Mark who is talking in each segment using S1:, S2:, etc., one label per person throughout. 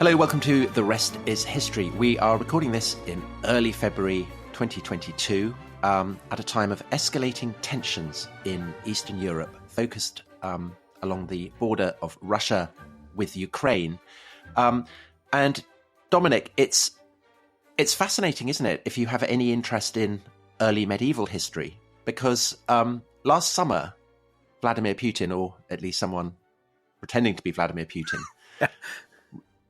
S1: Hello, welcome to The Rest is History. We are recording this in early February 2022 at a time of escalating tensions in Eastern Europe, focused along the border of Russia with Ukraine. And Dominic, it's fascinating, isn't it, if you have any interest in early medieval history? Because last summer, Vladimir Putin, or at least someone pretending to be Vladimir Putin,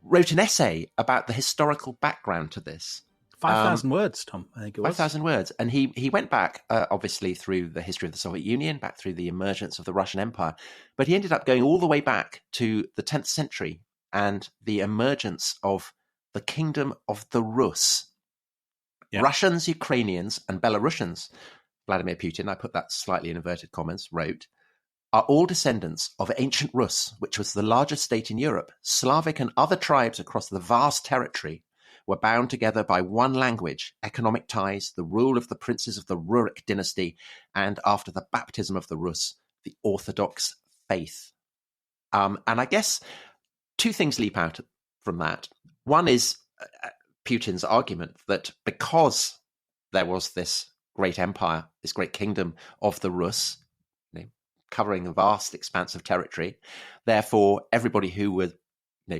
S1: wrote an essay about the historical background to this.
S2: 5,000 words, Tom, I think it was.
S1: 5,000 words. And he went back, obviously, through the history of the Soviet Union, back through the emergence of the Russian Empire. But he ended up going all the way back to the 10th century and the emergence of the Kingdom of the Rus. Yeah. Russians, Ukrainians, and Belarusians, Vladimir Putin, I put that slightly in inverted commas, wrote, are all descendants of ancient Rus, which was the largest state in Europe. Slavic and other tribes across the vast territory were bound together by one language, economic ties, the rule of the princes of the Rurik dynasty, and after the baptism of the Rus, the Orthodox faith. And I guess two things leap out from that. One is Putin's argument that because there was this great empire, this great kingdom of the Rus, covering a vast expanse of territory. Therefore, everybody who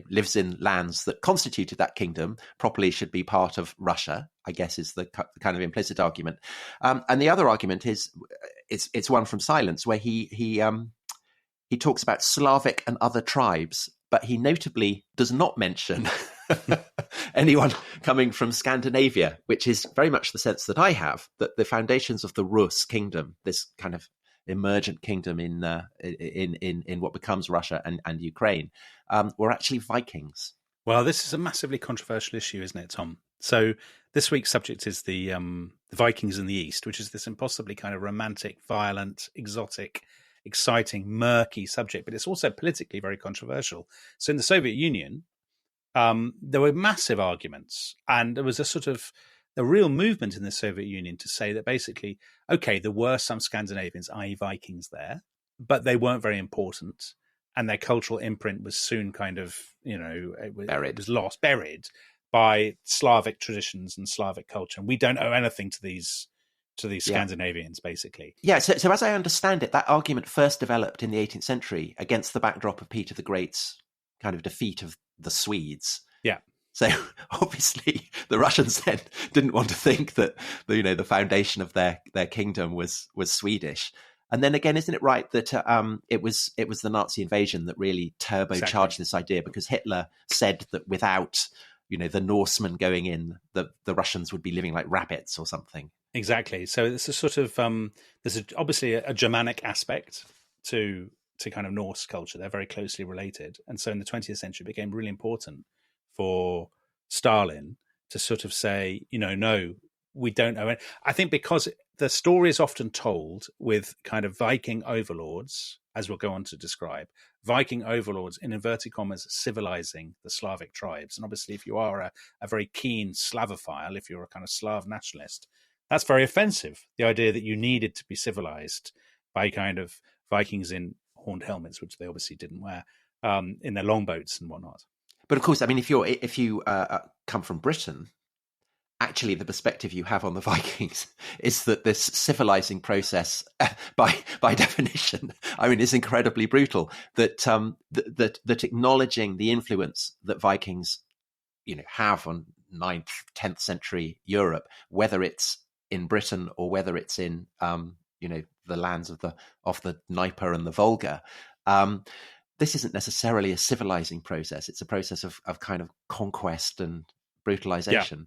S1: lives in lands that constituted that kingdom properly should be part of Russia, I guess is the kind of implicit argument. And the other argument is it's one from silence, where he talks about Slavic and other tribes, but he notably does not mention anyone coming from Scandinavia, which is very much the sense that I have, that the foundations of the Rus kingdom, this kind of emergent kingdom in what becomes Russia and Ukraine, were actually Vikings.
S2: Well, this is a massively controversial issue, isn't it, Tom? So this week's subject is the Vikings in the East, which is this impossibly kind of romantic, violent, exotic, exciting, murky subject, but it's also politically very controversial. So in the Soviet Union, there were massive arguments, and there was a real movement in the Soviet Union to say that basically, okay, there were some Scandinavians, i.e. Vikings there, but they weren't very important. And their cultural imprint was soon kind of, it was lost, buried by Slavic traditions and Slavic culture. And we don't owe anything to these Scandinavians, basically.
S1: Yeah, so as I understand it, that argument first developed in the 18th century against the backdrop of Peter the Great's kind of defeat of the Swedes.
S2: Yeah.
S1: So obviously the Russians then didn't want to think that the foundation of their kingdom was Swedish. And then again, isn't it right that it was the Nazi invasion that really turbocharged this idea, because Hitler said that without the Norsemen going in, the Russians would be living like rabbits or something.
S2: Exactly. So it's a sort of there's obviously a Germanic aspect to kind of Norse culture. They're very closely related, and so in the 20th century, it became really important for Stalin to sort of say, no, we don't owe it. I think because the story is often told with kind of Viking overlords, as we'll go on to describe, Viking overlords, in inverted commas, civilizing the Slavic tribes. And obviously, if you are a very keen Slavophile, if you're a kind of Slav nationalist, that's very offensive. The idea that you needed to be civilized by kind of Vikings in horned helmets, which they obviously didn't wear, in their longboats and whatnot.
S1: But of course, I mean, if you come from Britain, actually the perspective you have on the Vikings is that this civilizing process, by definition, I mean, is incredibly brutal. That acknowledging the influence that Vikings, have on 9th, 10th century Europe, whether it's in Britain or whether it's in the lands of the Dnieper and the Volga. This isn't necessarily a civilizing process. It's a process of kind of conquest and brutalization.
S2: Yeah.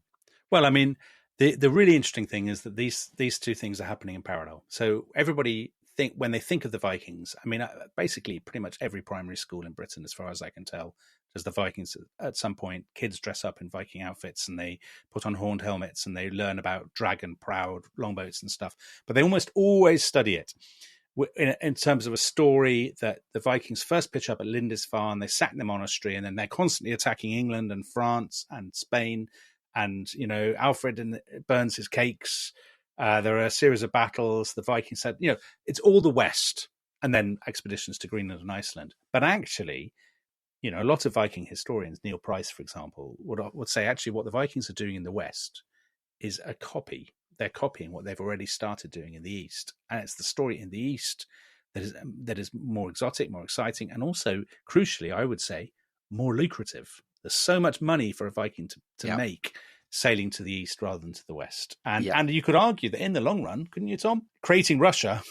S2: Well, I mean, the really interesting thing is that these two things are happening in parallel. So everybody when they think of the Vikings, I mean, basically pretty much every primary school in Britain, as far as I can tell, does the Vikings. At some point, kids dress up in Viking outfits and they put on horned helmets and they learn about dragon-prowed longboats and stuff. But they almost always study it in terms of a story that the Vikings first pitch up at Lindisfarne, they sack the monastery, and then they're constantly attacking England and France and Spain. And, Alfred burns his cakes. There are a series of battles. The Vikings said, it's all the West, and then expeditions to Greenland and Iceland. But actually, a lot of Viking historians, Neil Price, for example, would say actually what the Vikings are doing in the West is a copy. They're copying what they've already started doing in the East. And it's the story in the East that is more exotic, more exciting, and also, crucially, I would say, more lucrative. There's so much money for a Viking to make sailing to the East rather than to the West. And you could argue that in the long run, couldn't you, Tom? Creating Russia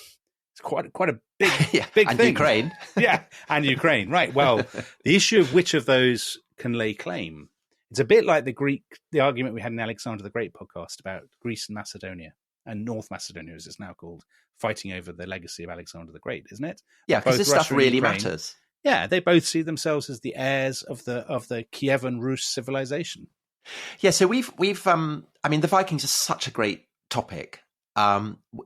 S2: is quite a big, big
S1: and
S2: thing.
S1: Ukraine.
S2: And Ukraine, right. Well, the issue of which of those can lay claim, it's a bit like the argument we had in the Alexander the Great podcast about Greece and Macedonia, and North Macedonia, as it's now called, fighting over the legacy of Alexander the Great, isn't it?
S1: Yeah, because this stuff really matters.
S2: Yeah, they both see themselves as the heirs of the Kievan Rus civilization.
S1: Yeah, so we've I mean, the Vikings are such a great topic.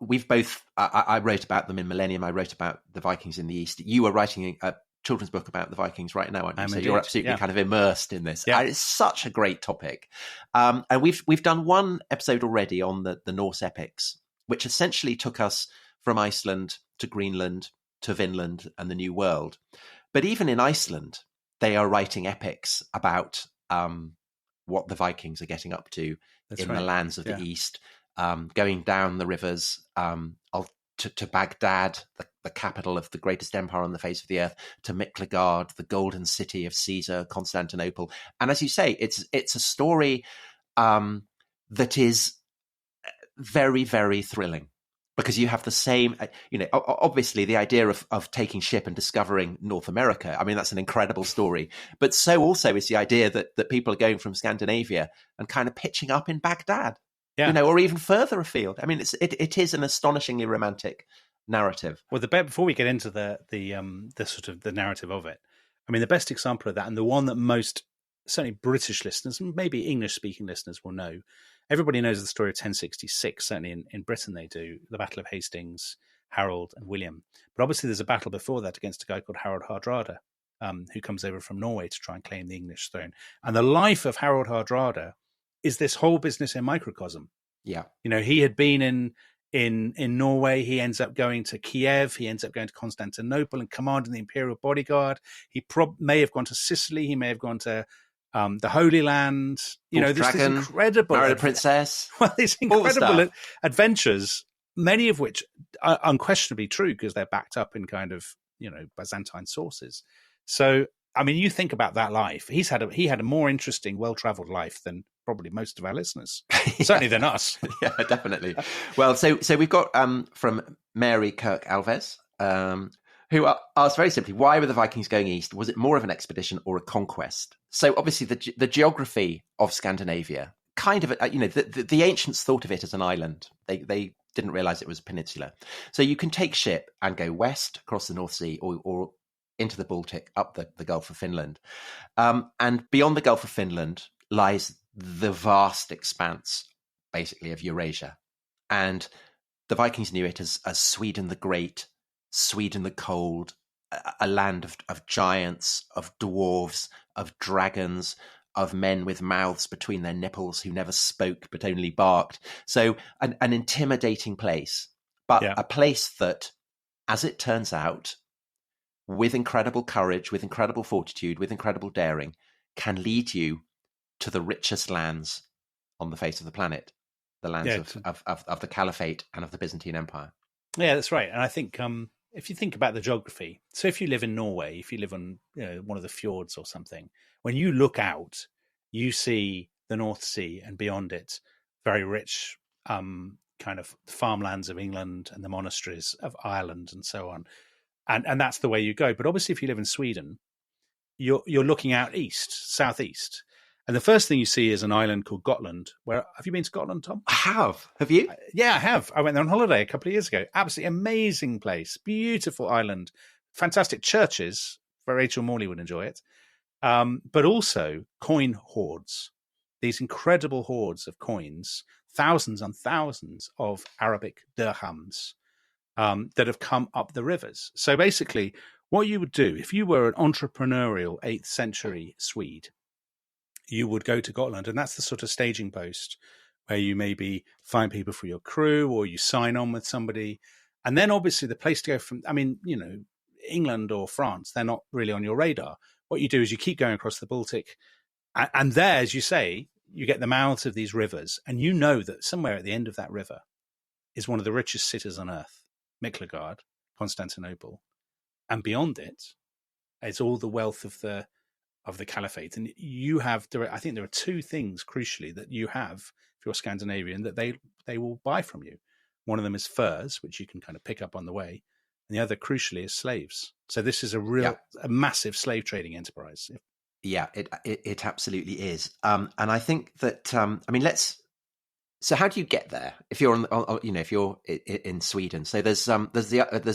S1: We've both, I wrote about them in Millennium. I wrote about the Vikings in the East. You were writing a children's book about the Vikings right now, aren't you? So indeed. You're absolutely kind of immersed in this. Yeah. It's such a great topic. And we've done one episode already on the Norse epics, which essentially took us from Iceland to Greenland to Vinland and the New World. But even in Iceland, they are writing epics about what the Vikings are getting up to the lands of the East, going down the rivers to Baghdad, the capital of the greatest empire on the face of the earth, to Miklagard, the golden city of Caesar, Constantinople. And as you say, it's a story that is very, very thrilling, because you have the same, obviously the idea of taking ship and discovering North America. I mean, that's an incredible story. But so also is the idea that people are going from Scandinavia and kind of pitching up in Baghdad, or even further afield. I mean, it is an astonishingly romantic narrative.
S2: Well, before we get into the sort of the narrative of it, I mean, the best example of that, and the one that most, certainly British listeners, maybe English-speaking listeners will know, everybody knows the story of 1066, certainly in Britain they do, the Battle of Hastings, Harold and William. But obviously there's a battle before that against a guy called Harold Hardrada, who comes over from Norway to try and claim the English throne. And the life of Harold Hardrada is this whole business in microcosm.
S1: Yeah.
S2: He had been in Norway. He ends up going to Kiev. He ends up going to Constantinople and commanding the imperial bodyguard. He may have gone to Sicily. He may have gone to the Holy Land. This incredible...
S1: Married a princess.
S2: Well, these incredible adventures, many of which are unquestionably true because they're backed up in kind of, Byzantine sources. So, I mean, you think about that life. He had a more interesting, well-traveled life than probably most of our listeners, certainly than us.
S1: Yeah, definitely. Well, so we've got from Mary Kirk Alves, who asked very simply, why were the Vikings going east? Was it more of an expedition or a conquest? So obviously the geography of Scandinavia, kind of, the ancients thought of it as an island. They didn't realize it was a peninsula. So you can take ship and go west across the North Sea or into the Baltic, up the Gulf of Finland. And beyond the Gulf of Finland lies the vast expanse, basically, of Eurasia. And the Vikings knew it as Sweden the Great, Sweden the Cold, a land of giants, of dwarves, of dragons, of men with mouths between their nipples who never spoke but only barked. So an intimidating place, but a place that, as it turns out, with incredible courage, with incredible fortitude, with incredible daring, can lead you to the richest lands on the face of the planet, the lands of the Caliphate and of the Byzantine Empire.
S2: Yeah, that's right. And I think if you think about the geography, so if you live in Norway, if you live on one of the fjords or something, when you look out, you see the North Sea and beyond it, very rich kind of farmlands of England and the monasteries of Ireland and so on. And that's the way you go. But obviously, if you live in Sweden, you're looking out east, southeast. And the first thing you see is an island called Gotland. Have you been to Gotland, Tom?
S1: I have. Have you?
S2: Yeah, I have. I went there on holiday a couple of years ago. Absolutely amazing place. Beautiful island. Fantastic churches. Rachel Morley would enjoy it. But also coin hoards. These incredible hoards of coins. Thousands and thousands of Arabic dirhams that have come up the rivers. So basically, what you would do, if you were an entrepreneurial 8th century Swede, you would go to Gotland, and that's the sort of staging post where you maybe find people for your crew or you sign on with somebody. And then obviously the place to go from, England or France, they're not really on your radar. what you do is you keep going across the Baltic, and there, as you say, you get the mouths of these rivers, and you know that somewhere at the end of that river is one of the richest cities on earth, Miklagard, Constantinople, and beyond it is all the wealth of the caliphate. And I think there are two things crucially that you have if you're Scandinavian that they will buy from you. One of them is furs, which you can kind of pick up on the way, and the other, crucially, is slaves. So this is a massive slave trading enterprise.
S1: Yeah, it absolutely is. And I think that So how do you get there if you're if you're in Sweden? So there's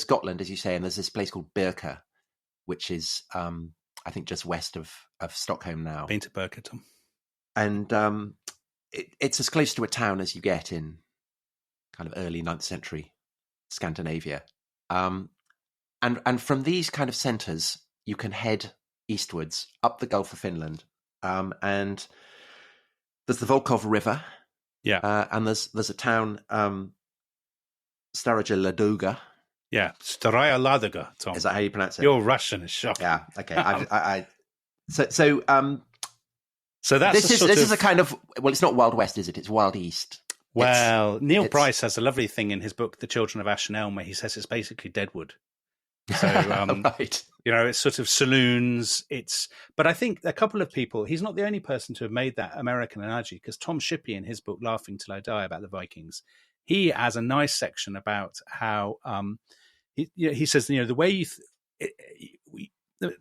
S1: Gotland, as you say, and there's this place called Birka, which is I think just west of Stockholm now.
S2: Been to Birka, Tom.
S1: And it's as close to a town as you get in kind of early 9th century Scandinavia. And from these kind of centres, you can head eastwards up the Gulf of Finland, and there's the Volkhov River, and there's a town, Staraja Ladoga.
S2: Yeah, Staraya Ladoga, Tom.
S1: Is that how you pronounce it?
S2: Your Russian is shocking.
S1: Yeah, okay. So
S2: that's
S1: this is a kind of, well, it's not Wild West, is it? It's Wild East.
S2: Well, Neil Price has a lovely thing in his book, The Children of Ash and Elm, where he says it's basically Deadwood. So,
S1: right.
S2: It's sort of saloons. But I think a couple of people, he's not the only person to have made that American analogy, because Tom Shippey, in his book, Laughing Till I Die, about the Vikings, he has a nice section about how he says, the way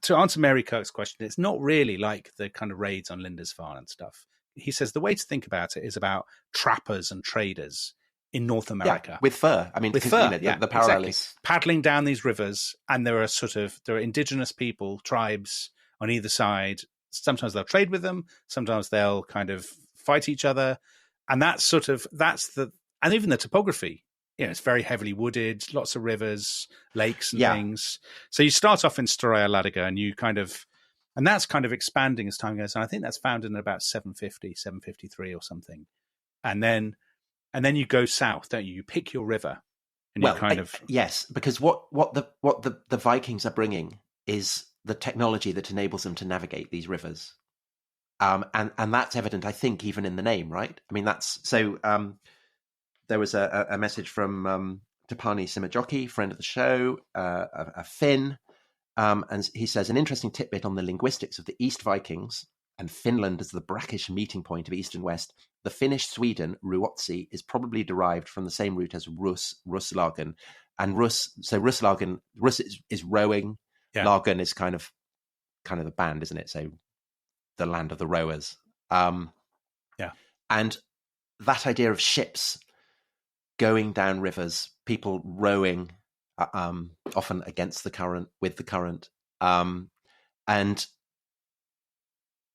S2: to answer Mary Kirk's question, it's not really like the kind of raids on Lindisfarne and stuff. He says the way to think about it is about trappers and traders in North America.
S1: With fur. I mean,
S2: with fur,
S1: the parallel is
S2: paddling down these rivers, and there are indigenous people, tribes on either side. Sometimes they'll trade with them, sometimes they'll kind of fight each other. And and even the topography, it's very heavily wooded, lots of rivers, lakes and things. So you start off in Staraya Ladoga, and that's kind of expanding as time goes on. I think that's founded in about 750, 753 or something. And then you go south, don't you? You pick your river, and
S1: yes, because what the Vikings are bringing is the technology that enables them to navigate these rivers, and that's evident, I think, even in the name, right? I mean, that's so. There was a message from Tapani Simajoki, friend of the show, a Finn, and he says an interesting tidbit on the linguistics of the East Vikings and Finland as the brackish meeting point of East and West. The Finnish Sweden, Ruotsi, is probably derived from the same root as Russlagen. And Russlagen is rowing. Yeah. Lagen is kind of the band, isn't it? So the land of the rowers. And that idea of ships going down rivers, people rowing, often against the current, with the current. And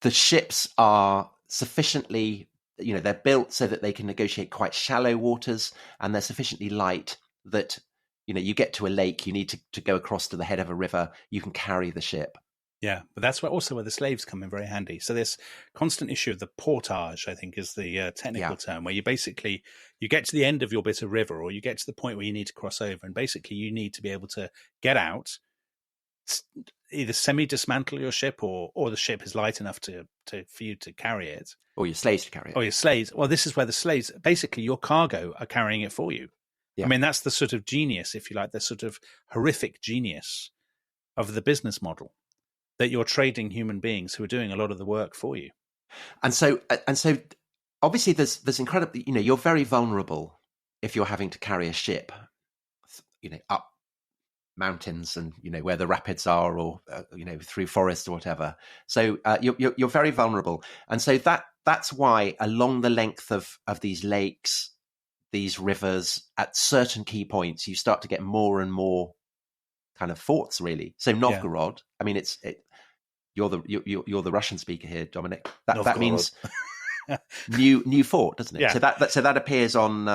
S1: the ships are sufficiently, they're built so that they can negotiate quite shallow waters, and they're sufficiently light that, you get to a lake, you need to go across to the head of a river, you can carry the ship.
S2: Yeah, but that's where the slaves come in very handy. So this constant issue of the portage, I think, is the technical term, where you get to the end of your bit of river, or you get to the point where you need to cross over, and basically you need to be able to get out, either semi-dismantle your ship, or the ship is light enough for you to carry it.
S1: Or your slaves to carry it.
S2: Or your slaves. Well, this is where the slaves, basically your cargo, are carrying it for you. Yeah. I mean, that's the sort of genius, if you like, the sort of horrific genius of the business model, that you're trading human beings who are doing a lot of the work for you.
S1: And so obviously there's incredibly, you're very vulnerable if you're having to carry a ship, up mountains and, where the rapids are, or, through forest or whatever. So you're very vulnerable. And so that's why along the length of these lakes, these rivers, at certain key points, you start to get more and more kind of forts, really. So Novgorod, I mean, you're the Russian speaker here, Dominic. That means new fort, doesn't it? Yeah. So that appears on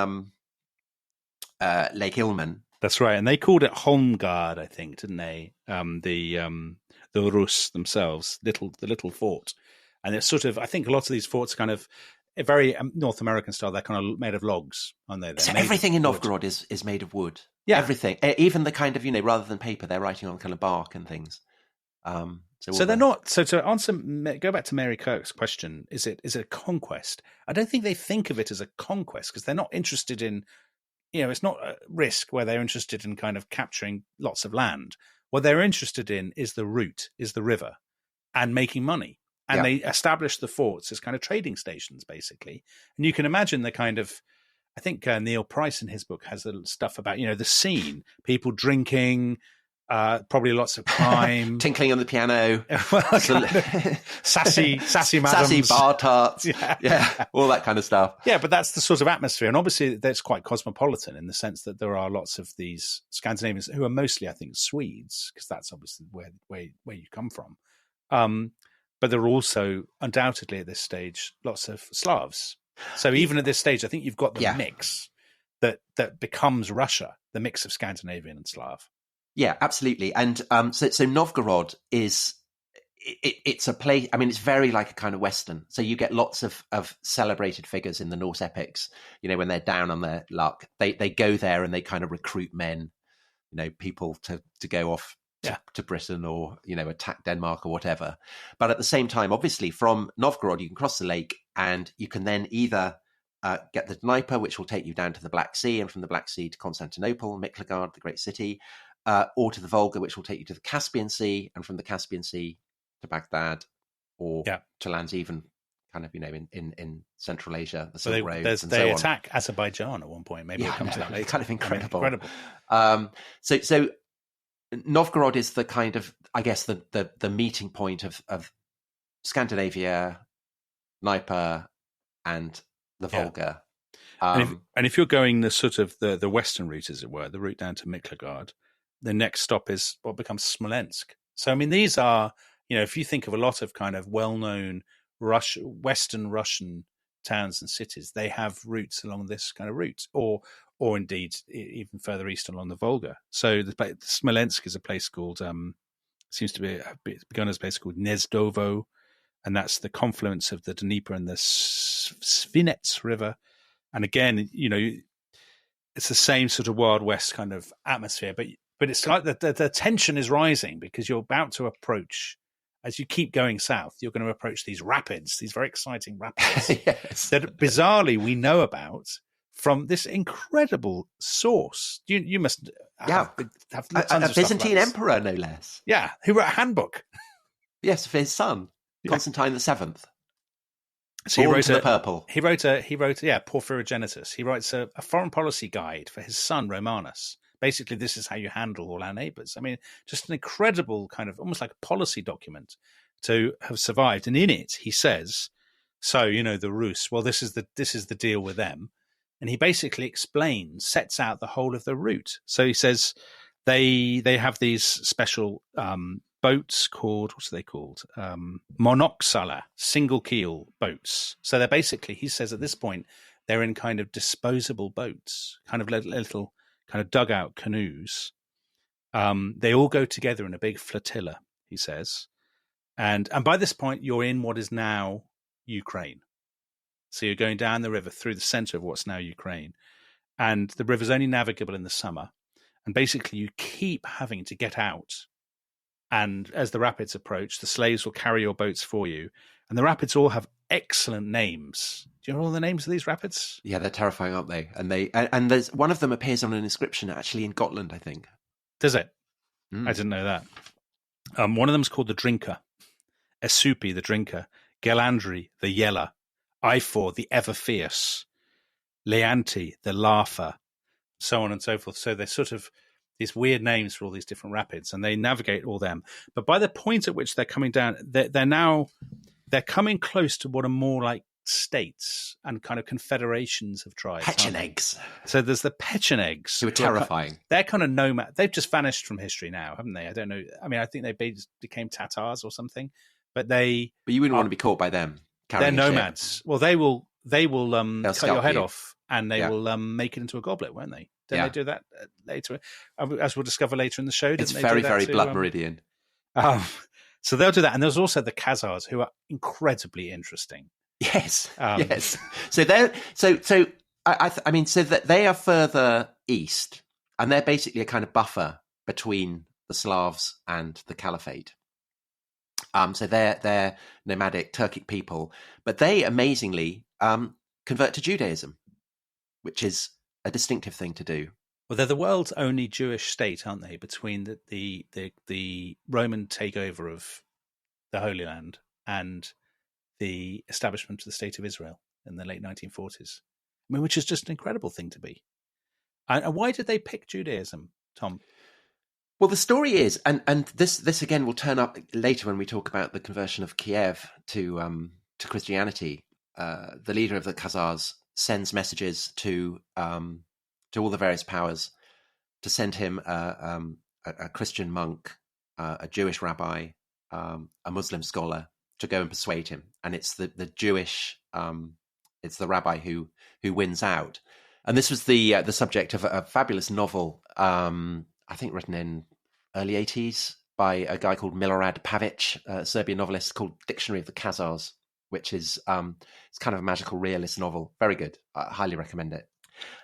S1: Lake Ilmen.
S2: That's right, and they called it Holmgard, I think, didn't they? The Rus themselves, the little fort, and it's sort of, I think a lot of these forts are kind of very North American style. They're kind of made of logs, aren't they?
S1: So everything in Novgorod is made of wood. Yeah, everything, even the kind of rather than paper, they're writing on kind of bark and things.
S2: So they're not. So to answer, go back to Mary Kirk's question: is it a conquest? I don't think they think of it as a conquest because they're not interested in. It's not a risk where they're interested in kind of capturing lots of land. What they're interested in is the route, is the river, and making money. And they establish the forts as kind of trading stations, basically. And you can imagine the kind of. I think Neil Price in his book has stuff about the scene, people drinking. Probably lots of crime,
S1: tinkling on the piano,
S2: sassy madams,
S1: sassy bar tarts, yeah, all that kind of stuff.
S2: Yeah, but that's the sort of atmosphere, and obviously that's quite cosmopolitan in the sense that there are lots of these Scandinavians who are mostly, I think, Swedes, because that's obviously where you come from. But there are also undoubtedly at this stage lots of Slavs. So even at this stage, I think you've got the mix that becomes Russia, the mix of Scandinavian and Slav.
S1: Yeah, absolutely. And so Novgorod is it's a place. I mean, it's very like a kind of Western. So you get lots of celebrated figures in the Norse epics. When they're down on their luck, they go there and they kind of recruit men, people to go off to Britain or attack Denmark or whatever. But at the same time, obviously, from Novgorod you can cross the lake and you can then either get the Dnieper, which will take you down to the Black Sea, and from the Black Sea to Constantinople, Miklagard, the great city. Or to the Volga, which will take you to the Caspian Sea, and from the Caspian Sea to Baghdad, or to lands even kind of in Central Asia, the Silk Roads, and
S2: they
S1: so
S2: attack Azerbaijan at one point. Maybe we'll come to that later.
S1: It's kind of incredible.
S2: Incredible.
S1: So Novgorod is the kind of, I guess, the meeting point of Scandinavia, Dnieper, and the Volga.
S2: And if you're going the sort of the western route, as it were, the route down to Miklagard, the next stop is what becomes Smolensk. So, I mean, these are, if you think of a lot of kind of well-known Western Russian towns and cities, they have routes along this kind of route, or indeed even further east along the Volga. So Smolensk is a place called, seems to be begun as a place called Nezdovo, and that's the confluence of the Dnieper and the Svinets River. And again, it's the same sort of Wild West kind of atmosphere, but it's like the tension is rising because you're about to approach, as you keep going south, you're going to approach these rapids, these very exciting rapids that bizarrely we know about from this incredible source. You must have
S1: a Byzantine emperor, no less.
S2: Yeah, who wrote a handbook.
S1: Yes, for his son, Constantine VII.
S2: So he wrote
S1: the purple.
S2: He wrote Porphyrogenitus. He writes a foreign policy guide for his son Romanus. Basically, this is how you handle all our neighbors. I mean, just an incredible kind of almost like a policy document to have survived. And in it, he says, so, the Rus, well, this is the deal with them. And he basically sets out the whole of the route. So he says they have these special boats called, what's they called? Monoxala, single keel boats. So they're basically, he says at this point, they're in kind of disposable boats, kind of little kind of dugout canoes. They all go together in a big flotilla, he says. And by this point, you're in what is now Ukraine. So you're going down the river through the center of what's now Ukraine. And the river's only navigable in the summer. And basically, you keep having to get out. And as the rapids approach, the slaves will carry your boats for you. And the rapids all have excellent names. Do you know all the names of these rapids?
S1: Yeah, they're terrifying, aren't they? And there's one of them appears on an inscription actually in Gotland, I think.
S2: Does it? I didn't know that. One of them is called the Drinker, Esupi, the Drinker, Gelandri, the Yeller, Ifor, the Ever Fierce, Leanti, the Laugher, so on and so forth. So they're sort of these weird names for all these different rapids, and they navigate all them. But by the point at which they're coming down, they're coming close to what are more like states and kind of confederations of tribes.
S1: Pechenegs.
S2: So there's the Pechenegs.
S1: Who are terrifying.
S2: They're kind of nomad. They've just vanished from history now, haven't they? I don't know. I mean, I think they became Tatars or something. But you
S1: wouldn't want to be caught by them.
S2: They're nomads. Well, they will cut your head off, and they will make it into a goblet, won't they? Don't they do that later? As we'll discover later in the show.
S1: It's very, very Blood Meridian.
S2: So they'll do that. And there's also the Khazars, who are incredibly interesting.
S1: Yes. Yes. So I mean, so that they are further east, and they're basically a kind of buffer between the Slavs and the Caliphate. So they're nomadic Turkic people, but they amazingly convert to Judaism, which is a distinctive thing to do.
S2: Well, they're the world's only Jewish state, aren't they? Between the Roman takeover of the Holy Land and the establishment of the State of Israel in the late 1940s. I mean, which is just an incredible thing to be. And why did they pick Judaism, Tom?
S1: Well, the story is, and this again will turn up later when we talk about the conversion of Kiev to Christianity. The leader of the Khazars sends messages to all the various powers to send him a Christian monk, a Jewish rabbi, a Muslim scholar to go and persuade him. And it's the Jewish, it's the rabbi who wins out. And this was the subject of a fabulous novel, I think written in early 80s by a guy called Milorad Pavic, a Serbian novelist, called Dictionary of the Khazars, which is it's kind of a magical realist novel. Very good. I highly recommend it.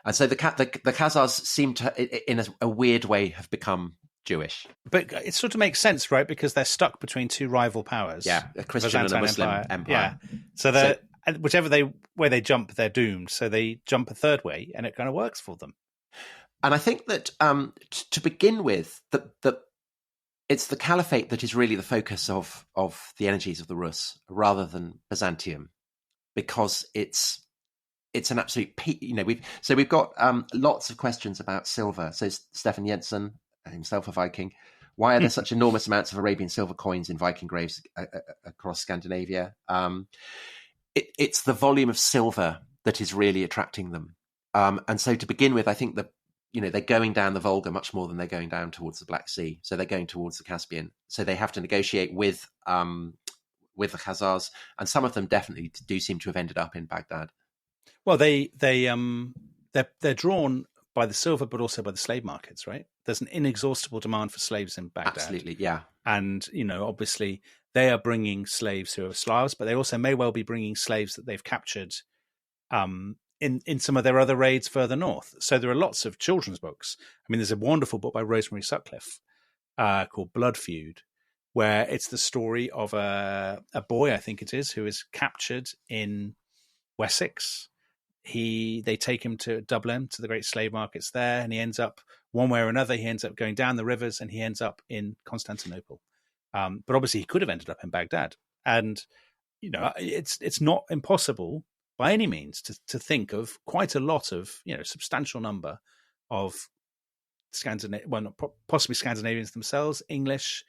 S1: And so the Khazars seem to, in a weird way, have become Jewish.
S2: But it sort of makes sense, right? Because they're stuck between two rival powers.
S1: Yeah, a Christian and a Muslim empire.
S2: Yeah. So whichever way they jump, they're doomed. So they jump a third way, and it kind of works for them.
S1: And I think that to begin with, it's the Caliphate that is really the focus of the energies of the Rus, rather than Byzantium, because it's an absolute peak. We've got lots of questions about silver. So Stefan Jensen, himself a Viking, why are there such enormous amounts of Arabian silver coins in Viking graves across Scandinavia? It's the volume of silver that is really attracting them. And so to begin with, I think that they're going down the Volga much more than they're going down towards the Black Sea. So they're going towards the Caspian. So they have to negotiate with the Khazars, and some of them definitely do seem to have ended up in Baghdad.
S2: Well, they're drawn by the silver, but also by the slave markets, right? There's an inexhaustible demand for slaves in Baghdad.
S1: Absolutely, yeah.
S2: And obviously they are bringing slaves who are Slavs, but they also may well be bringing slaves that they've captured in some of their other raids further north. So there are lots of children's books. I mean, there's a wonderful book by Rosemary Sutcliffe called Blood Feud, where it's the story of a boy, I think it is, who is captured in Wessex. They take him to Dublin, to the great slave markets there, and he ends up, one way or another, he ends up going down the rivers, and he ends up in Constantinople. But obviously he could have ended up in Baghdad. And, it's not impossible by any means to think of quite a lot of, substantial number of possibly Scandinavians themselves, English,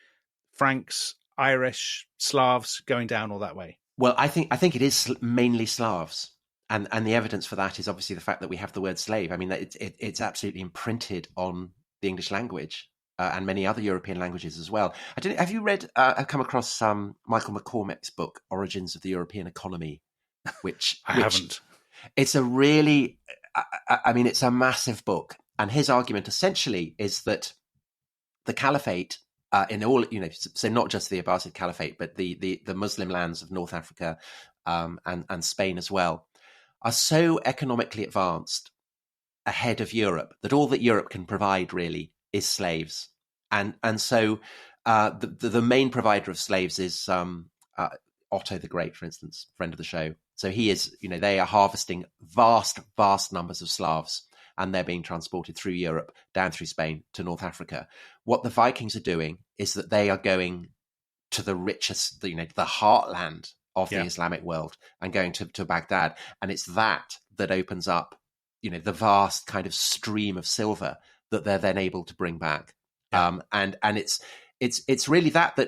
S2: Franks, Irish, Slavs going down all that way.
S1: Well, I think it is mainly Slavs. And the evidence for that is obviously the fact that we have the word slave. I mean, it's absolutely imprinted on the English language and many other European languages as well. Have you come across Michael McCormick's book, Origins of the European Economy? Which
S2: I haven't.
S1: It's a really, it's a massive book. And his argument essentially is that the Caliphate, in all, so not just the Abbasid Caliphate, but the Muslim lands of North Africa and Spain as well, are so economically advanced ahead of Europe that all that Europe can provide really is slaves. And so the main provider of slaves is Otto the Great, for instance, friend of the show. So he is, they are harvesting vast numbers of Slavs, and they're being transported through Europe, down through Spain to North Africa. What the Vikings are doing is that they are going to the richest, the heartland of the Islamic world and going to Baghdad. And it's that opens up, the vast kind of stream of silver that they're then able to bring back. And it's really that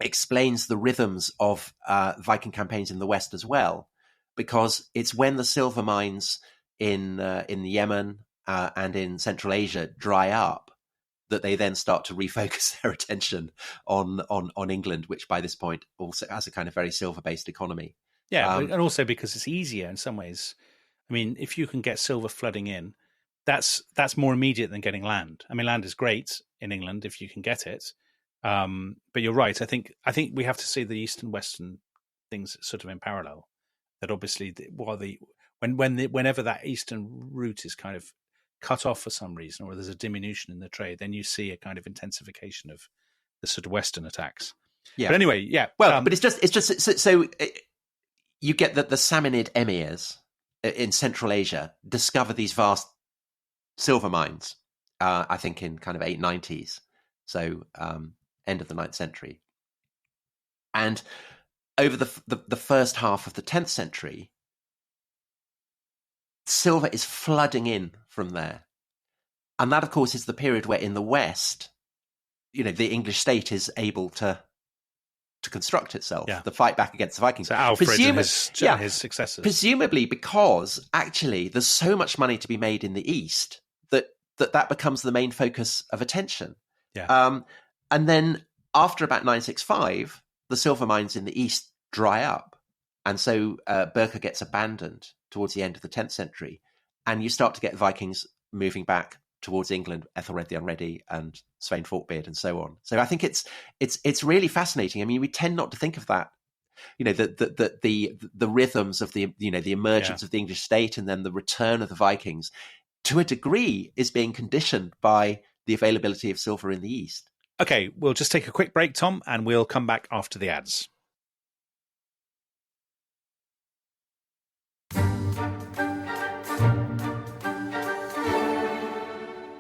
S1: explains the rhythms of Viking campaigns in the West as well, because it's when the silver mines in Yemen and in Central Asia dry up that they then start to refocus their attention on England, which by this point also has a kind of very silver-based economy.
S2: Yeah, and also because it's easier in some ways. I mean, if you can get silver flooding in, that's more immediate than getting land. I mean, land is great in England if you can get it. But you're right. I think we have to see the East and Western things sort of in parallel. That obviously, whenever that Eastern route is kind of cut off for some reason, or there's a diminution in the trade, then you see a kind of intensification of the sort of Western attacks.
S1: Yeah.
S2: But anyway, yeah.
S1: Well, but it's just so you get that the Samanid emirs in Central Asia discover these vast silver mines. I think in kind of 890s, so end of the 9th century, and over the first half of the 10th century, silver is flooding in from there. And that, of course, is the period where in the West, the English state is able to construct itself, the fight back against the Vikings.
S2: So Alfred and his successors.
S1: Presumably because, actually, there's so much money to be made in the East that becomes the main focus of attention.
S2: Yeah.
S1: And then after about 965, the silver mines in the East dry up. And so Birka gets abandoned towards the end of the 10th century. And you start to get Vikings moving back towards England, Ethelred the Unready and Svein Forkbeard and so on. So I think it's really fascinating. I mean, we tend not to think of that, the rhythms of the emergence of the English state and then the return of the Vikings, to a degree, is being conditioned by the availability of silver in the East.
S2: Okay, we'll just take a quick break, Tom, and we'll come back after the ads.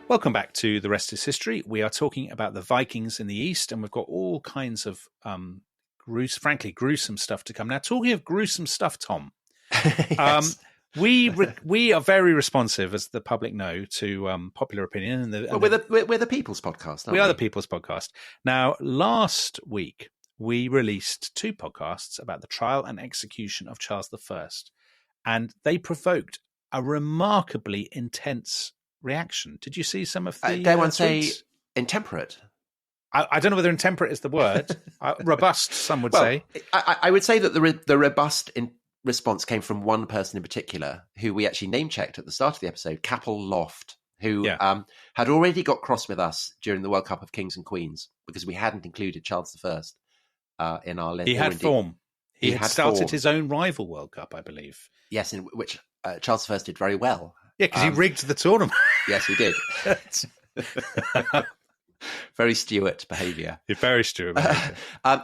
S2: Welcome back to The Rest is History. We are talking about the Vikings in the East, and we've got all kinds of frankly gruesome stuff to come. Now, talking of gruesome stuff, Tom,
S1: Yes.
S2: we are very responsive, as the public know, to popular opinion.
S1: We're the People's Podcast, aren't we?
S2: We are the People's Podcast. Now, last week, we released 2 podcasts about the trial and execution of Charles I, and they provoked a remarkably intense reaction. Did you see some of the
S1: dare one say
S2: tweets?
S1: intemperate?
S2: I don't know whether intemperate is the word. Robust, some would say.
S1: I would say that the robust response came from one person in particular, who we actually name-checked at the start of the episode, Capel Loft, who had already got cross with us during the World Cup of Kings and Queens because we hadn't included Charles I in our list.
S2: He had form. He had started his own rival World Cup, I believe.
S1: Yes, in which Charles I did very well.
S2: Yeah, because he rigged the tournament.
S1: Yes, he did. Very Stuart behaviour.
S2: Very Stuart behaviour.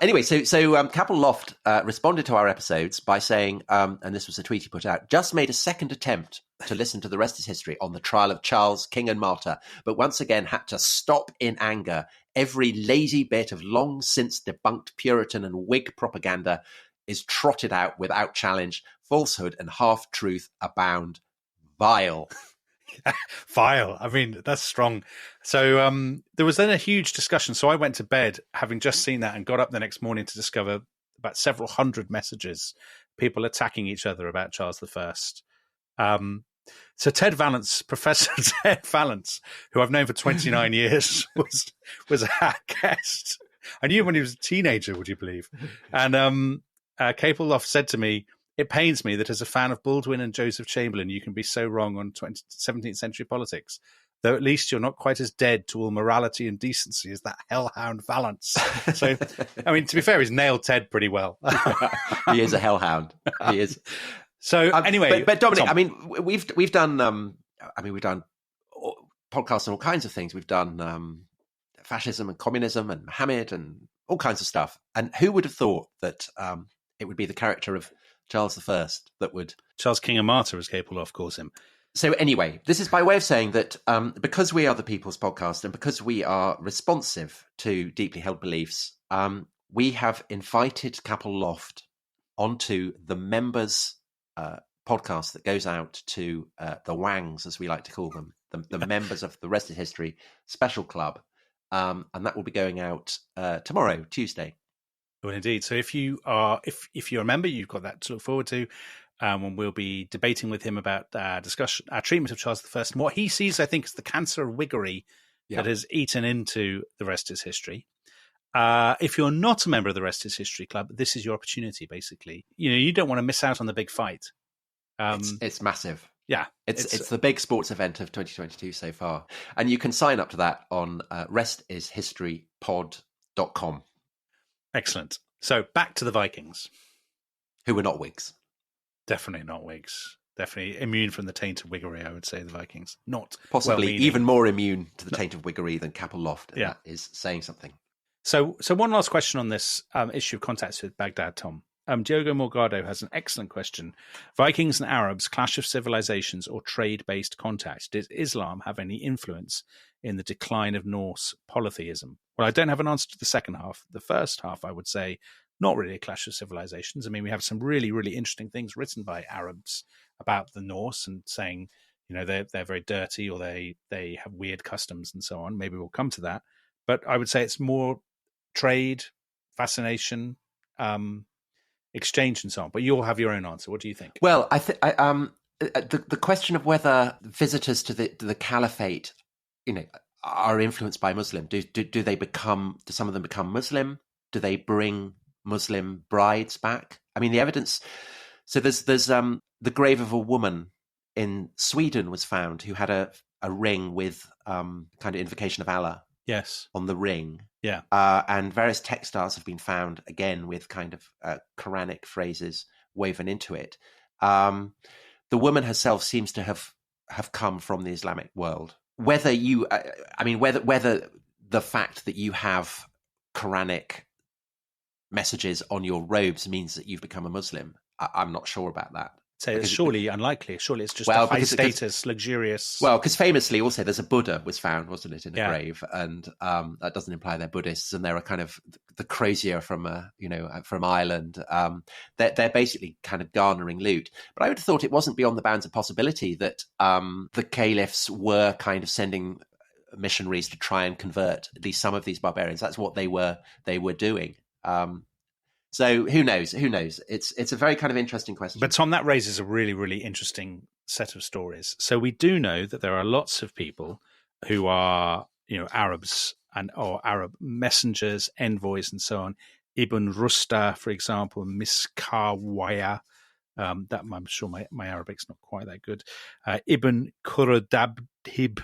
S1: Anyway, so Capel Loft responded to our episodes by saying, and this was a tweet he put out, just made a second attempt to listen to The Rest is History on the trial of Charles, King and Martyr, but once again had to stop in anger. Every lazy bit of long since debunked Puritan and Whig propaganda is trotted out without challenge. Falsehood and half-truth abound. Vile.
S2: Vile. I mean, that's strong. So there was then a huge discussion. So I went to bed having just seen that and got up the next morning to discover about several hundred messages, people attacking each other about Charles I. So Ted Valance, Professor Ted Valance, who I've known for 29 years, was a guest. I knew him when he was a teenager, would you believe? And Capel Loft said to me, "It pains me that as a fan of Baldwin and Joseph Chamberlain, you can be so wrong on 17th century politics, though at least you're not quite as dead to all morality and decency as that hellhound Valance." So, I mean, to be fair, he's nailed Ted pretty well.
S1: He is a hellhound. He is.
S2: So anyway,
S1: but Dominic,
S2: Tom.
S1: I mean, we've done. We've done podcasts on all kinds of things. We've done fascism and communism and Mohammed and all kinds of stuff. And who would have thought that it would be the character of Charles I that would...
S2: Charles King and Martyr, as Capel Loft calls him.
S1: So anyway, this is by way of saying that because we are the People's Podcast and because we are responsive to deeply held beliefs, we have invited Capel Loft onto the members' podcast that goes out to the Wangs, as we like to call them, the members of the Rest is History Special Club. And that will be going out tomorrow, Tuesday.
S2: Well, indeed. So if you're a member, you've got that to look forward to. When we'll be debating with him about our treatment of Charles I and what he sees, I think, as the cancer of Whiggery that has eaten into the Rest is History. If you're not a member of the Rest is History Club, this is your opportunity, basically. You don't want to miss out on the big fight.
S1: It's massive.
S2: Yeah.
S1: It's the big sports event of 2022 so far. And you can sign up to that on restishistorypod.com.
S2: Excellent. So back to the Vikings.
S1: Who were not Whigs.
S2: Definitely not Whigs. Definitely immune from the taint of Whiggery, I would say, the Vikings. Not
S1: possibly
S2: well-meaning.
S1: Even more immune to the taint of Whiggery than Capel Loft. And that is saying something.
S2: So one last question on this issue of contacts with Baghdad, Tom. Diogo Morgado has an excellent question. Vikings and Arabs, clash of civilizations or trade-based contacts. Did Islam have any influence in the decline of Norse polytheism? Well, I don't have an answer to the second half. The first half, I would say, not really a clash of civilizations. I mean, we have some really, really interesting things written by Arabs about the Norse and saying, they're very dirty or they have weird customs and so on. Maybe we'll come to that. But I would say it's more trade, fascination, exchange and so on. But you'll have your own answer. What do you think?
S1: Well, the question of whether visitors to the caliphate, are influenced by Muslim. Do some of them become Muslim? Do they bring Muslim brides back? I mean, the evidence. So there's the grave of a woman in Sweden was found who had a ring with kind of invocation of Allah.
S2: Yes.
S1: On the ring.
S2: Yeah.
S1: And various textiles have been found, again, with kind of Quranic phrases woven into it. The woman herself seems to have come from the Islamic world. Whether whether the fact that you have Quranic messages on your robes means that you've become a Muslim, I'm not sure about that.
S2: So it's surely unlikely. Surely it's just a high status, luxurious.
S1: Well, because famously also there's a Buddha was found, wasn't it, in a grave, and that doesn't imply they're Buddhists. And there are kind of the crozier from Ireland. They're basically kind of garnering loot. But I would have thought it wasn't beyond the bounds of possibility that the caliphs were kind of sending missionaries to try and convert at least some of these barbarians. That's what they were doing. So who knows? It's a very kind of interesting question.
S2: But Tom, that raises a really, really interesting set of stories. So we do know that there are lots of people who are, Arabs or Arab messengers, envoys, and so on. Ibn Rusta, for example, Miskawaya. That I'm sure my Arabic's not quite that good. Ibn Kuradabhib.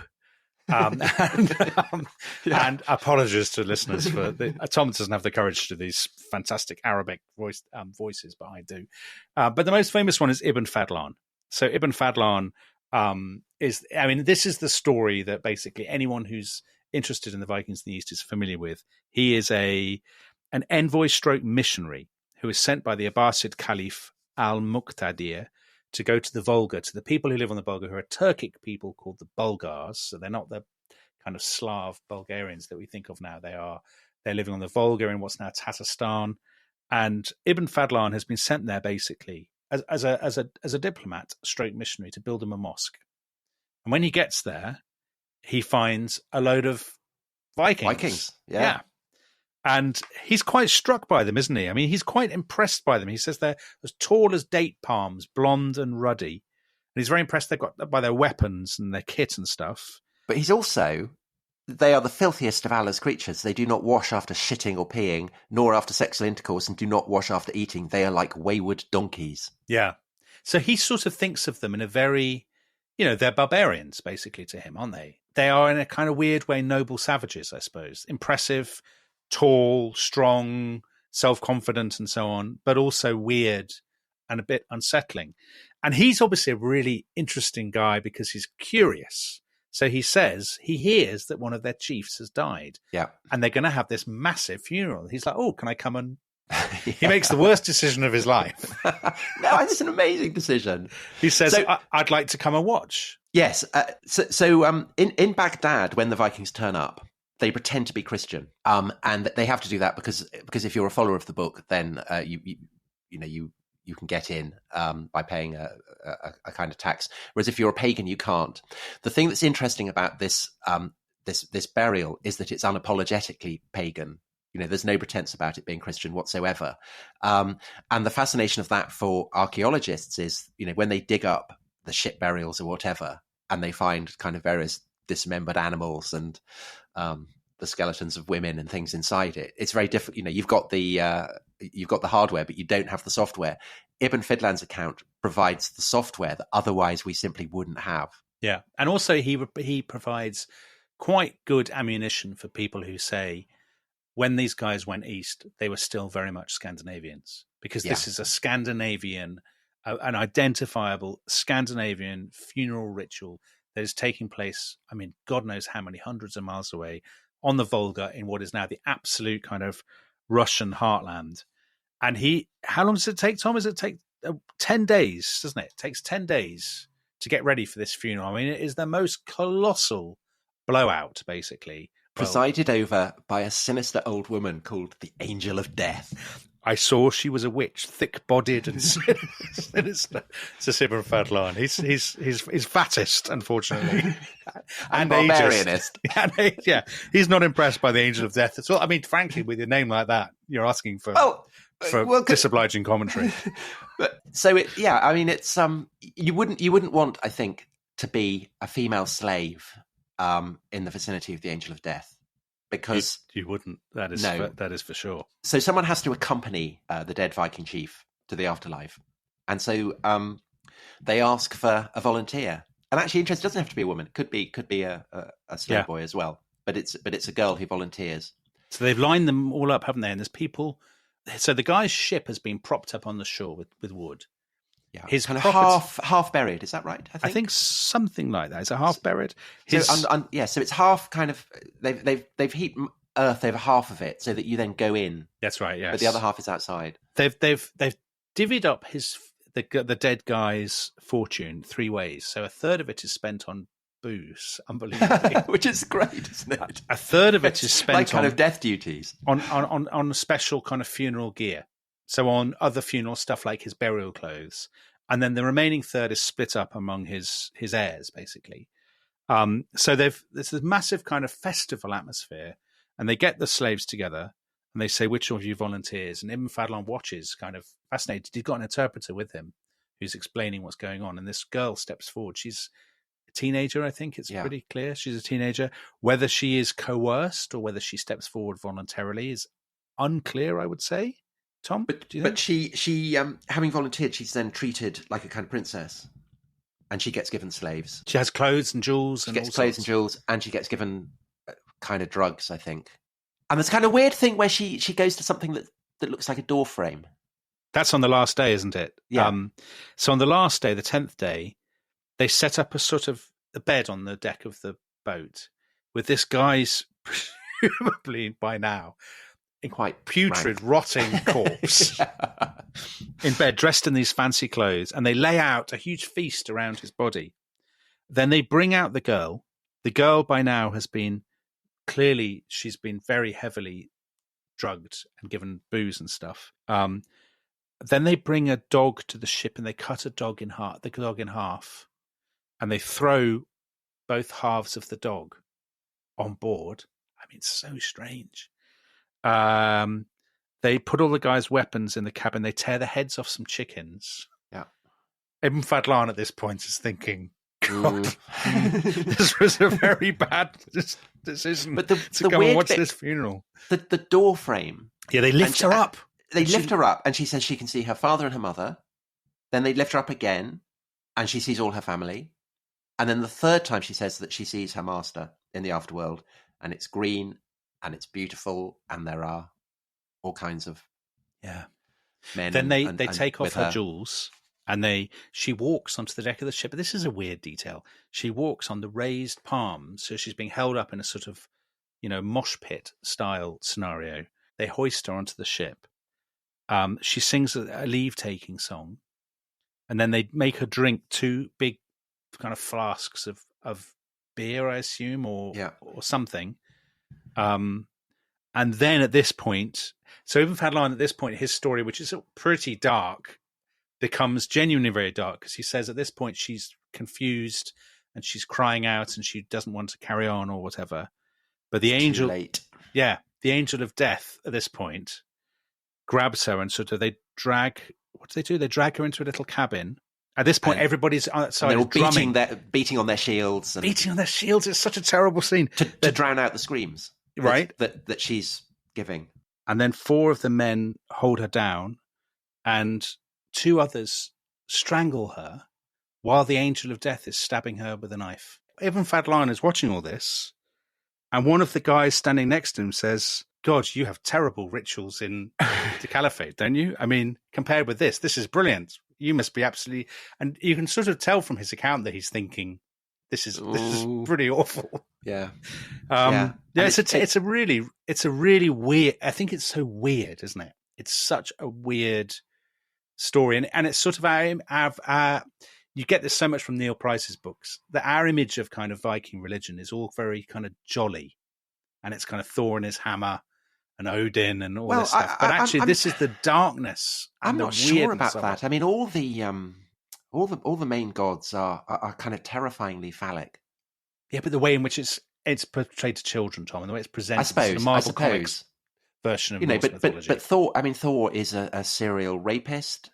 S2: And apologies to listeners for Tom doesn't have the courage to do these fantastic Arabic voices, but I do. But the most famous one is Ibn Fadlan. So Ibn Fadlan this is the story that basically anyone who's interested in the Vikings in the East is familiar with. He is an envoy stroke missionary who is sent by the Abbasid Caliph al-Muqtadir to go to the Volga, to the people who live on the Volga, who are Turkic people called the Bulgars. So they're not the kind of Slav Bulgarians that we think of now. They're living on the Volga in what's now Tatarstan. And Ibn Fadlan has been sent there basically as a diplomat, stroke missionary, to build him a mosque. And when he gets there, he finds a load of Vikings. Yeah. And he's quite struck by them, isn't he? I mean, he's quite impressed by them. He says they're as tall as date palms, blonde and ruddy. And he's very impressed by their weapons and their kit and stuff.
S1: But they are the filthiest of Allah's creatures. They do not wash after shitting or peeing, nor after sexual intercourse, and do not wash after eating. They are like wayward donkeys.
S2: Yeah. So he sort of thinks of them in a very, they're barbarians, basically, to him, aren't they? They are, in a kind of weird way, noble savages, I suppose. Impressive, tall, strong, self-confident and so on, but also weird and a bit unsettling. And he's obviously a really interesting guy because he's curious. So he says he hears that one of their chiefs has died.
S1: Yeah.
S2: And they're going to have this massive funeral. He's like, oh, can I come and... He makes the worst decision of his life.
S1: No, it's an amazing decision.
S2: He says, I'd like to come and watch.
S1: Yes. In Baghdad, when the Vikings turn up, they pretend to be Christian, and they have to do that because if you're a follower of the book, then you can get in by paying a kind of tax. Whereas if you're a pagan, you can't. The thing that's interesting about this burial is that it's unapologetically pagan. There's no pretense about it being Christian whatsoever. And the fascination of that for archaeologists is, when they dig up the ship burials or whatever, and they find kind of various dismembered animals and the skeletons of women and things inside it. It's very different. You've got the hardware, but you don't have the software. Ibn Fidlan's account provides the software that otherwise we simply wouldn't have.
S2: Yeah, and also he provides quite good ammunition for people who say when these guys went east, they were still very much Scandinavians, because this is a Scandinavian, an identifiable Scandinavian funeral ritual that is taking place, I mean, God knows how many hundreds of miles away. on the Volga in what is now the absolute kind of Russian heartland. And how long does it take, Tom? Does it take 10 days, doesn't it? It takes 10 days to get ready for this funeral. I mean, it is the most colossal blowout, basically.
S1: Presided over by a sinister old woman called the Angel of Death.
S2: I saw she was a witch, thick-bodied and sinister. It's a Sibon Fadlan. He's fattest, unfortunately,
S1: and barbarianist.
S2: Yeah, he's not impressed by the Angel of Death at all. I mean, frankly, with a name like that, you're asking for disobliging commentary.
S1: I mean, it's you wouldn't want, I think, to be a female slave in the vicinity of the Angel of Death. Because
S2: you wouldn't. That is for sure.
S1: So someone has to accompany the dead Viking chief to the afterlife, and so they ask for a volunteer. And actually, interest doesn't have to be a woman; it could be a slave boy as well. But it's a girl who volunteers.
S2: So they've lined them all up, haven't they? And there's people. So the guy's ship has been propped up on the shore with wood.
S1: Yeah, his kind of half buried. Is that right?
S2: I think something like that. Is it half buried?
S1: So it's half kind of. They've heaped earth over half of it so that you then go in.
S2: That's right. Yes,
S1: but the other half is outside.
S2: They've divvied up the dead guy's fortune 3 ways. So a third of it is spent on booze, unbelievably,
S1: which is great, isn't it?
S2: A third of it is spent
S1: like kind of death duties
S2: on special kind of funeral gear. So on other funeral stuff like his burial clothes, and then the remaining third is split up among his heirs, basically. So there's this massive kind of festival atmosphere, and they get the slaves together and they say, "Which of you volunteers?" And Ibn Fadlan watches, kind of fascinated. He's got an interpreter with him who's explaining what's going on, and this girl steps forward. She's a teenager, I think. It's pretty clear she's a teenager. Whether she is coerced or whether she steps forward voluntarily is unclear, I would say. Tom,
S1: but she having volunteered, she's then treated like a kind of princess, and she gets given slaves.
S2: She has clothes and jewels.
S1: She gets clothes and jewels, and she gets given kind of drugs, I think. And there's kind of weird thing where she goes to something that looks like a door frame.
S2: That's on the last day, isn't it?
S1: Yeah.
S2: So on the last day, the 10th day, they set up a sort of a bed on the deck of the boat with this guy's presumably by now in quite putrid, rotting corpse in bed, dressed in these fancy clothes, and they lay out a huge feast around his body. Then they bring out the girl. The girl by now has been she's been very heavily drugged and given booze and stuff. Then they bring a dog to the ship and they cut the dog in half, and they throw both halves of the dog on board. I mean, it's so strange. They put all the guys' weapons in the cabin. They tear the heads off some chickens.
S1: Yeah.
S2: Ibn Fadlan at this point is thinking, God, this was a very bad decision to come and watch this funeral.
S1: The door frame.
S2: Yeah, they lift her up.
S1: They lift her up, and she says she can see her father and her mother. Then they lift her up again, and she sees all her family. And then the third time she says that she sees her master in the afterworld, and it's green, and it's beautiful, and there are all kinds of men.
S2: Then they take off her jewels, and she walks onto the deck of the ship. But this is a weird detail. She walks on the raised palms, so she's being held up in a sort of, mosh pit style scenario. They hoist her onto the ship. She sings a leave-taking song, and then they make her drink 2 big kind of flasks of beer, I assume, or something. And then at this point, so Ibn Fadlan at this point, his story, which is pretty dark, becomes genuinely very dark, because he says at this point she's confused and she's crying out and she doesn't want to carry on or whatever. But the angel, the angel of death at this point grabs her and sort of what do they do? They drag her into a little cabin. At this point, everybody's outside drumming.
S1: Beating on their shields.
S2: Beating on their shields. It's such a terrible scene.
S1: To drown out the screams.
S2: Right.
S1: That she's giving.
S2: And then 4 of the men hold her down, and 2 others strangle her while the angel of death is stabbing her with a knife. Ibn Fadlan is watching all this, and one of the guys standing next to him says, God, you have terrible rituals in the Caliphate, don't you? I mean, compared with this is brilliant. You must be absolutely... And you can sort of tell from his account that he's thinking, this is pretty awful.
S1: Yeah. Yeah.
S2: It's a really weird. I think it's so weird, isn't it? It's such a weird story, and it's sort of our you get this so much from Neil Price's books, that our image of kind of Viking religion is all very kind of jolly, and it's kind of Thor and his hammer and Odin and all this stuff. But actually, this is the darkness. And
S1: I'm not sure about that. I mean, all the main gods are kind of terrifyingly phallic.
S2: Yeah, but the way in which it's portrayed to children, Tom, and the way it's presented,
S1: I suppose,
S2: the Marvel Comics version of Norse mythology.
S1: But Thor is a serial rapist.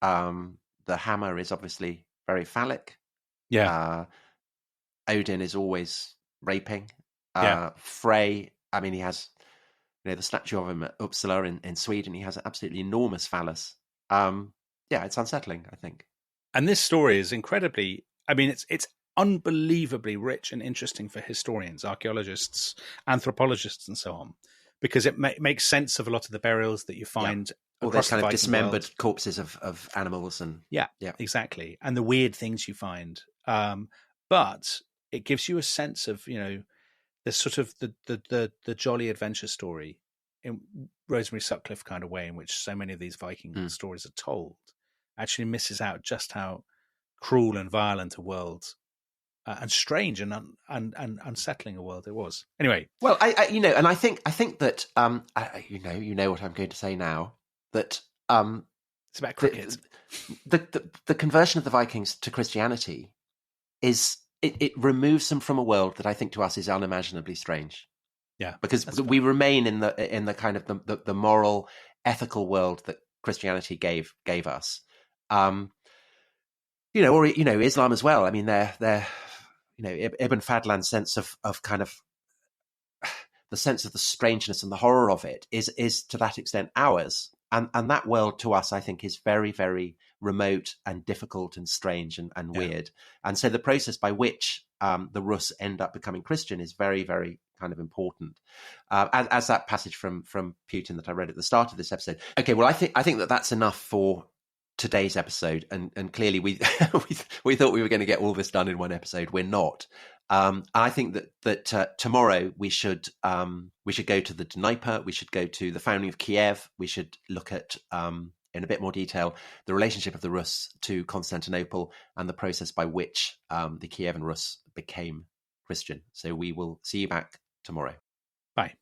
S1: The hammer is obviously very phallic.
S2: Yeah.
S1: Odin is always raping.
S2: Yeah.
S1: Frey, I mean, he has, the statue of him at Uppsala in Sweden. He has an absolutely enormous phallus. It's unsettling, I think.
S2: And this story is incredibly, I mean, it's unbelievably rich and interesting for historians, archaeologists, anthropologists, and so on, because it makes sense of a lot of the burials that you find.
S1: All those kind of dismembered corpses of animals and
S2: yeah, exactly, and the weird things you find. But it gives you a sense of the sort of the jolly adventure story in Rosemary Sutcliffe kind of way in which so many of these Viking stories are told. Actually misses out just how cruel and violent a world and strange and unsettling a world it was. Anyway,
S1: well, I think that you know what I'm going to say now, that
S2: it's about cricket.
S1: The conversion of the Vikings to Christianity is it removes them from a world that I think to us is unimaginably strange.
S2: Yeah,
S1: because we remain in the kind of the moral, ethical world that Christianity gave us. Islam as well. I mean, they're Ibn Fadlan's sense of kind of the sense of the strangeness and the horror of it is to that extent ours. And that world to us, I think, is very, very remote and difficult and strange and weird. And so the process by which the Rus end up becoming Christian is very, very kind of important. As that passage from Putin that I read at the start of this episode. Okay, well, I think that's enough for today's episode. And clearly we we thought we were going to get all this done in one episode. We're not. I think that tomorrow we should go to the Dnieper. We should go to the founding of Kiev. We should look at in a bit more detail the relationship of the Rus to Constantinople and the process by which the Kievan Rus became Christian. So we will see you back tomorrow.
S2: Bye.